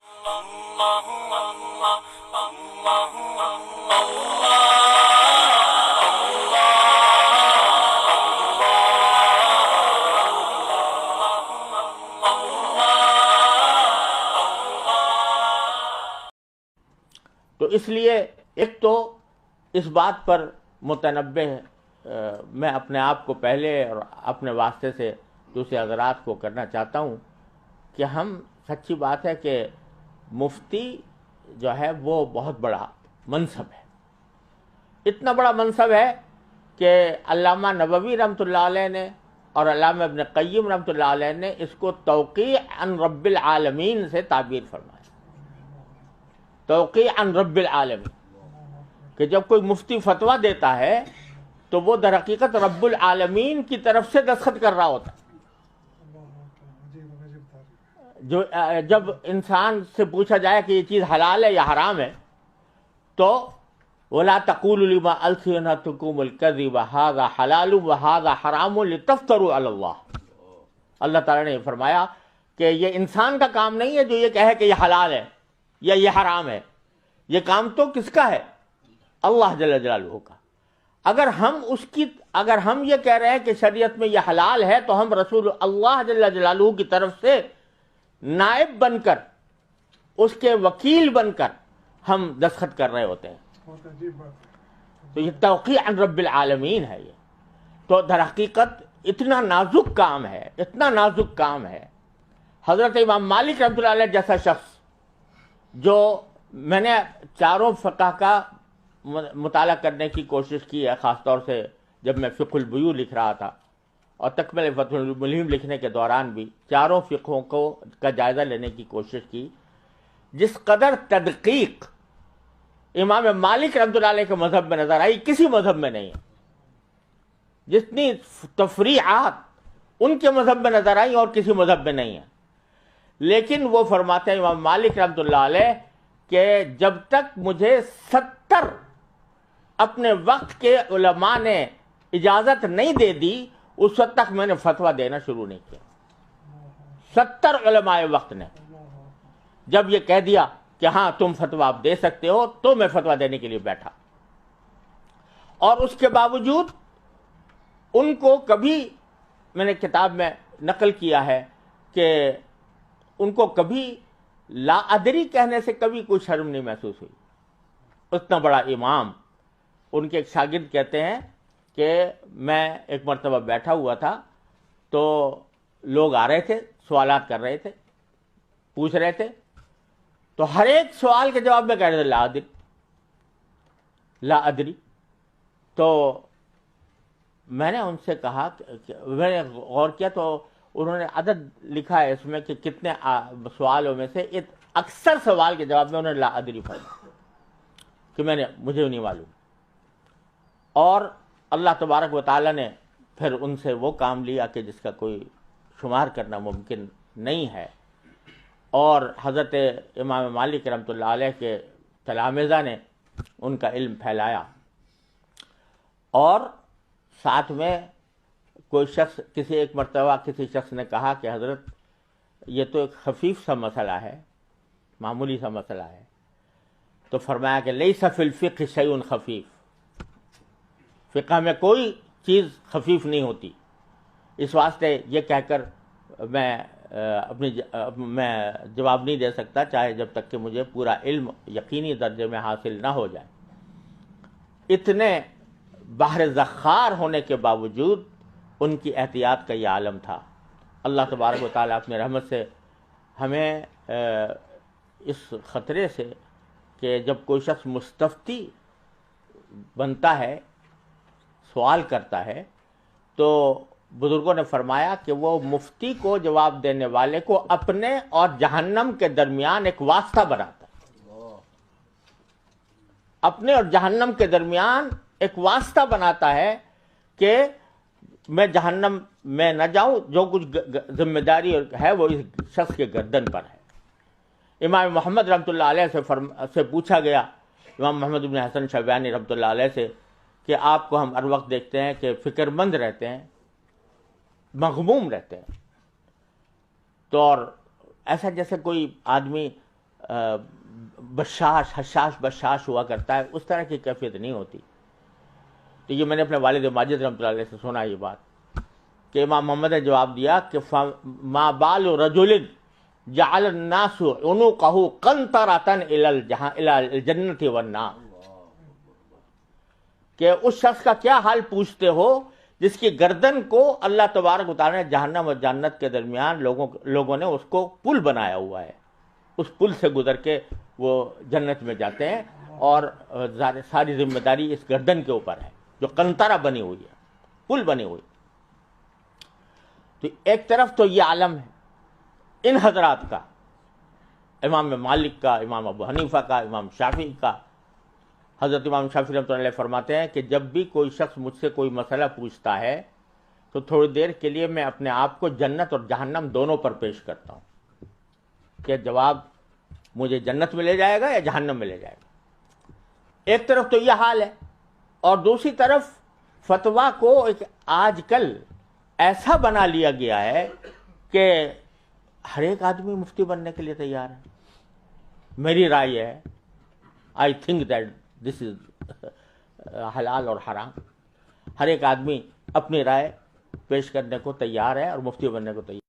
تو اس لیے ایک تو اس بات پر متنبہ میں اپنے آپ کو پہلے اور اپنے واسطے سے دوسرے حضرات کو کرنا چاہتا ہوں کہ ہم سچی بات ہے کہ مفتی جو ہے وہ بہت بڑا منصب ہے، اتنا بڑا منصب ہے کہ علامہ نووی رحمۃ اللہ علیہ نے اور علامہ ابن قیم رحمۃ اللہ علیہ نے اس کو توقیع عن رب العالمین سے تعبیر فرمایا، توقیع عن رب العالمین، کہ جب کوئی مفتی فتویٰ دیتا ہے تو وہ در حقیقت رب العالمین کی طرف سے دستخط کر رہا ہوتا ہے۔ جو جب انسان سے پوچھا جائے کہ یہ چیز حلال ہے یا حرام ہے تو وَلَا تَقُولُوا لِمَا أَلْسِنَتُكُمُ الْكَذِبَ هَذَا حَلَالٌ وَهَذَا حَرَامٌ لِتَفْتَرُوا عَلَى اللَّهِ۔ اللہ تعالیٰ نے فرمایا کہ یہ انسان کا کام نہیں ہے جو یہ کہے کہ یہ حلال ہے یا یہ حرام ہے، یہ کام تو کس کا ہے؟ اللہ جل جلالہ کا۔ اگر ہم یہ کہہ رہے ہیں کہ شریعت میں یہ حلال ہے تو ہم رسول اللہ جل جلالہ کی طرف سے نائب بن کر، اس کے وکیل بن کر ہم دستخط کر رہے ہوتے ہیں۔ تو یہ توقیع عن رب العالمین ہے۔ یہ تو در حقیقت اتنا نازک کام ہے، اتنا نازک کام ہے۔ حضرت امام مالک رحمۃ اللہ علیہ جیسا شخص، جو میں نے چاروں فقہ کا مطالعہ کرنے کی کوشش کی ہے، خاص طور سے جب میں فقہ البیوع لکھ رہا تھا اور تکمل فتح الملہم لکھنے کے دوران بھی چاروں فقہوں کا جائزہ لینے کی کوشش کی، جس قدر تدقیق امام مالک رحمۃ اللہ علیہ کے مذہب میں نظر آئی کسی مذہب میں نہیں ہے، جتنی تفریعات ان کے مذہب میں نظر آئی اور کسی مذہب میں نہیں ہے۔ لیکن وہ فرماتے ہیں امام مالک رحمۃ اللہ علیہ کہ جب تک مجھے 70 اپنے وقت کے علماء نے اجازت نہیں دے دی اس وقت تک میں نے فتویٰ دینا شروع نہیں کیا۔ 70 علماء وقت نے جب یہ کہہ دیا کہ ہاں تم فتویٰ آپ دے سکتے ہو تو میں فتویٰ دینے کے لیے بیٹھا، اور اس کے باوجود ان کو کبھی، میں نے کتاب میں نقل کیا ہے کہ ان کو کبھی لا ادری کہنے سے کبھی کوئی شرم نہیں محسوس ہوئی۔ اتنا بڑا امام، ان کے ایک شاگرد کہتے ہیں کہ میں ایک مرتبہ بیٹھا ہوا تھا تو لوگ آ رہے تھے، سوالات کر رہے تھے، پوچھ رہے تھے، تو ہر ایک سوال کے جواب میں کہہ رہے تھے لا ادری لا ادری۔ تو میں نے ان سے کہا، میں نے غور کیا تو انہوں نے عدد لکھا ہے اس میں کہ کتنے سوالوں میں سے اکثر سوال کے جواب میں انہوں نے لا ادری فرمایا کہ مجھے نہیں معلوم۔ اور اللہ تبارک و تعالیٰ نے پھر ان سے وہ کام لیا کہ جس کا کوئی شمار کرنا ممکن نہیں ہے، اور حضرت امام مالک رحمۃ اللہ علیہ کے تلامذہ نے ان کا علم پھیلایا، اور ساتھ میں کوئی شخص ایک مرتبہ کسی شخص نے کہا کہ حضرت یہ تو ایک خفیف سا مسئلہ ہے، معمولی سا مسئلہ ہے، تو فرمایا کہ لیس فی الفقہ شیء خفیف، فقہ میں کوئی چیز خفیف نہیں ہوتی۔ اس واسطے یہ کہہ کر میں جواب نہیں دے سکتا چاہے جب تک کہ مجھے پورا علم یقینی درجے میں حاصل نہ ہو جائے۔ اتنے بحر زخار ہونے کے باوجود ان کی احتیاط کا یہ عالم تھا۔ اللہ تبارک و تعالیٰ اپنے رحمت سے ہمیں اس خطرے سے کہ جب کوئی شخص مستفتی بنتا ہے، سوال کرتا ہے، تو بزرگوں نے فرمایا کہ وہ مفتی کو جواب دینے والے کو اپنے اور جہنم کے درمیان ایک واسطہ بناتا ہے، اپنے اور جہنم کے درمیان ایک واسطہ بناتا ہے کہ میں جہنم میں نہ جاؤں، جو کچھ ذمہ داری ہے وہ اس شخص کے گردن پر ہے۔ امام محمد رحمۃ اللہ علیہ سے پوچھا گیا، امام محمد بن حسن شیبانی رحمۃ اللہ علیہ سے، کہ آپ کو ہم ہر وقت دیکھتے ہیں کہ فکر مند رہتے ہیں، مغموم رہتے ہیں، تو اور ایسا جیسے کوئی آدمی حشاش بشاش ہوا کرتا ہے، اس طرح کی کیفیت نہیں ہوتی۔ تو یہ میں نے اپنے والد ماجد رحمۃ اللہ علیہ سے سنا یہ بات کہ امام محمد نے جواب دیا کہ ما بال رجل جعل الناس عنقه قنطرة الى الجنة والنار، کہ اس شخص کا کیا حال پوچھتے ہو جس کی گردن کو اللہ تبارک و تعالی نے جہنم اور جنت کے درمیان لوگوں نے اس کو پل بنایا ہوا ہے، اس پل سے گزر کے وہ جنت میں جاتے ہیں، اور ساری ذمہ داری اس گردن کے اوپر ہے جو قنطرہ بنی ہوئی ہے، پل بنی ہوئی۔ تو ایک طرف تو یہ عالم ہے ان حضرات کا، امام مالک کا، امام ابو حنیفہ کا، امام شافعی کا۔ حضرت امام شافعی رحمۃ اللہ علیہ فرماتے ہیں کہ جب بھی کوئی شخص مجھ سے کوئی مسئلہ پوچھتا ہے تو تھوڑی دیر کے لیے میں اپنے آپ کو جنت اور جہنم دونوں پر پیش کرتا ہوں کہ جواب مجھے جنت میں لے جائے گا یا جہنم میں لے جائے گا۔ ایک طرف تو یہ حال ہے، اور دوسری طرف فتویٰ کو ایک آج کل ایسا بنا لیا گیا ہے کہ ہر ایک آدمی مفتی بننے کے لیے تیار ہے۔ میری رائے ہے، آئی تھنک دیٹ دس از حلال اور حرام، ہر ایک آدمی اپنی رائے پیش کرنے کو تیار ہے اور مفتی بننے کو تیار ہے۔